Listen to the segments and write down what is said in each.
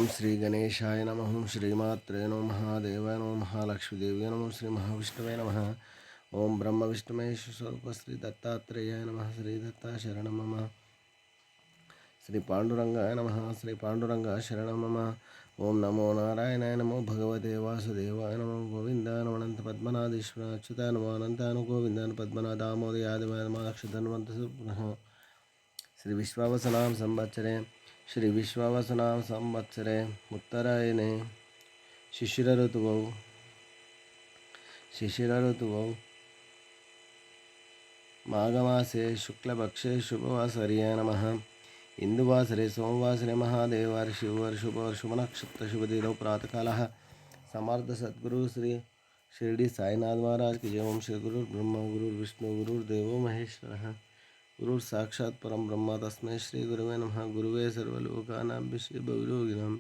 ओम श्री गणेशाय नमः। ओम श्रीमात्रे नमः। महादेवाय नमः। महालक्ष्मीदेव्यै नमः। श्री महाविष्णवे नमः। ओम ब्रह्म विष्णु महेश स्वरूप श्री दत्तात्रेयाय नमः। श्री दत्ता शरणं मम। श्री पांडुरंगाय नमः। श्री पांडुरंगा शरणं मम। ओम नमो नारायणाय नमो भगवते वासुदेवाय नमो गोविंदाय नमो अनंत पद्मनाभीश्वराय अच्युताय नमो अनंताय गोविंदाय दामोदर दामोदयाय नमः अक्षतन्वन्तः। श्री विश्वावसनाम संवत्सरे श्री विश्वावसनाम संवत्सरे उत्तरायणे शिशिर ऋतुवौ माघमासे शुक्लपक्षे शुभवासर्याय नमः। इंदुवासरे सोमवासरे महादेवार शिववर शुभ नक्षत्र शुभदिनौ प्रातःकालः। समर्थ सद्गुरु श्री शिरडी साईनाथ महाराज की जय। ओम श्री गुरु ब्रह्मा गुरु विष्णु गुरुर्देवो महेश्वरः गुरु साक्षात् परम ब्रह्म तस्मै श्री गुरुवे नमः। गुरुवे सर्वलोकानां विश्वभविरोगिणां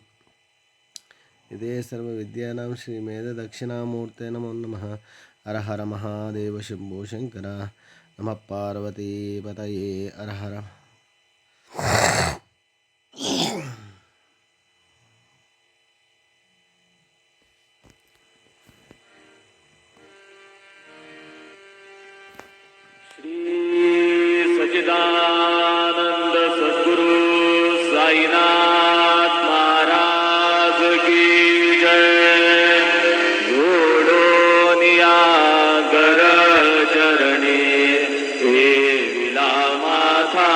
हृदये सर्वविद्यानां श्री मेध दक्षिणामूर्ते नमो नमः। हर हर महादेव शंभो शंकर नमः पार्वती पतये हर हर। सच्चिदानंद सद्गुरु साईनाथ महाराज की जय। जोडोनिया गर चरणी विला माथा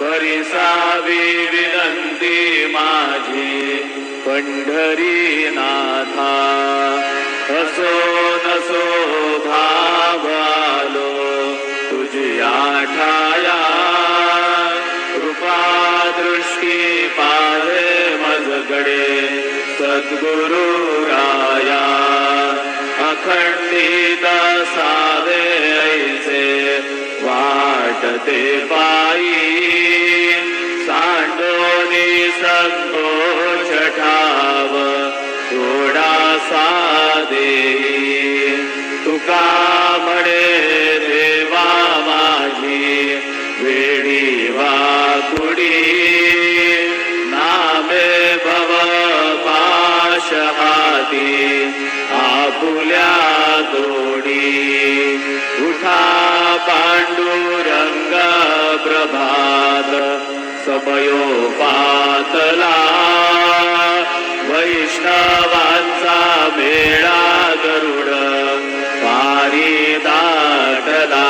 परिसावी विनंती माझी पंढरी नाथा। असो नसो भावालो तुझ्या ठाया कृपा दृष्टी पाहे मजगडे सद्गुरु राया। अखंडित सावे ऐसे वाटते पायी सांडोनी संतोष ठाव थोडासा देई। तुका म्हणे देवा माझी वेडी वाकुडी नामे भव पाश हाती आपुल्या तोडी। उठा पांडुरंग प्रभात समयो पातला वैष्णवांचा मेळा गरुड पारी दाटला।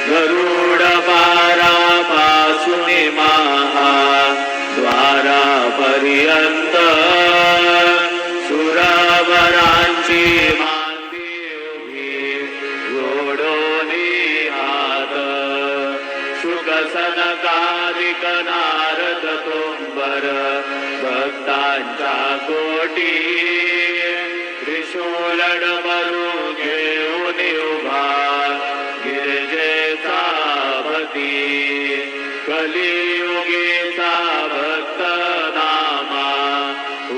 गरुड पारा पासून महा द्वारापर्यंत सुरवरांची मांदी उभी जोडोनी हात। सुखसनकारिक नारद तुंबर भक्तांच्या कोटी त्रिशूलन मरू घेऊन उभा गिरजेचा भती। कलियुगीचा भक्त नामा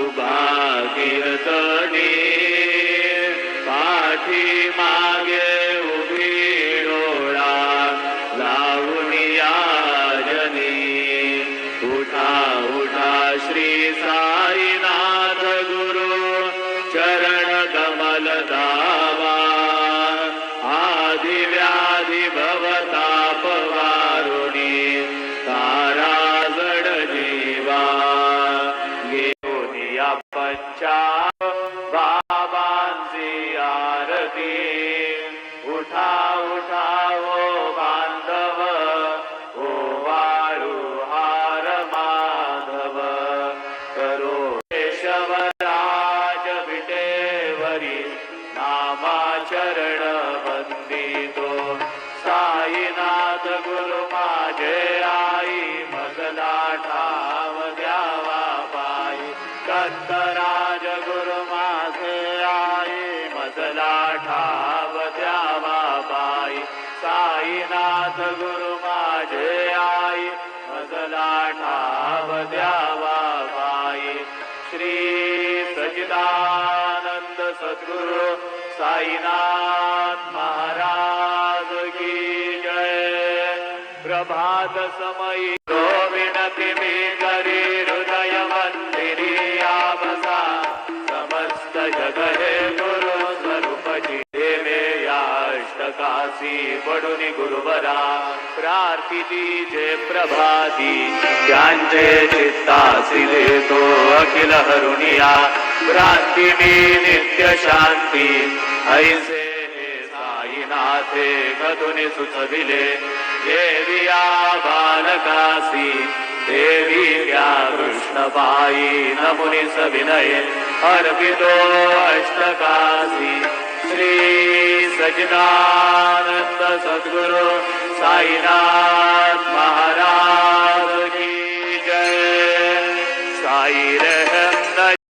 उभा कीर्तनी पाठी मागे उभी डोळा लावूनिया जनी। उठा उठा श्री साईनाथ गुरु चरण कमल दावा। आदि व्याधि भवताप वारुणी तारा जड जीवा। घेऊनिया पंचा बाबांची आरती। उठा उठा हो बांधव ओ वाळू हार माधव। करो केशवराज विटेवरी नामाचरण वंदितो। साईनाथ गुरु माझे आई मजला ठाव द्यावा पायी। दत्तराज गुरु माझे आई मजला ठाव द्यावा पायी। साईनाथ गुरु माझे आई मजला ठाव द्यावा पायी। श्री सच्चिदानंद सद्गुरु साईनाथ महाराज की जय। प्रभात समयी विनती मी करी हृदय दासी पडून गुरुवरा प्रार्थिती जे प्रभाती त्यांचे चित्तासी देतो अखिल हरुनिया भ्रांती मी नित्य शांती ऐसे साईनाथे कधुनी सुचविले देविया बालकासी देवी त्या कृष्णबाई नमुनी सविनय अर्पितो अष्टकासी श्री सच्चिदानंद सद्गुरु साईनाथ महाराज की जय साई रह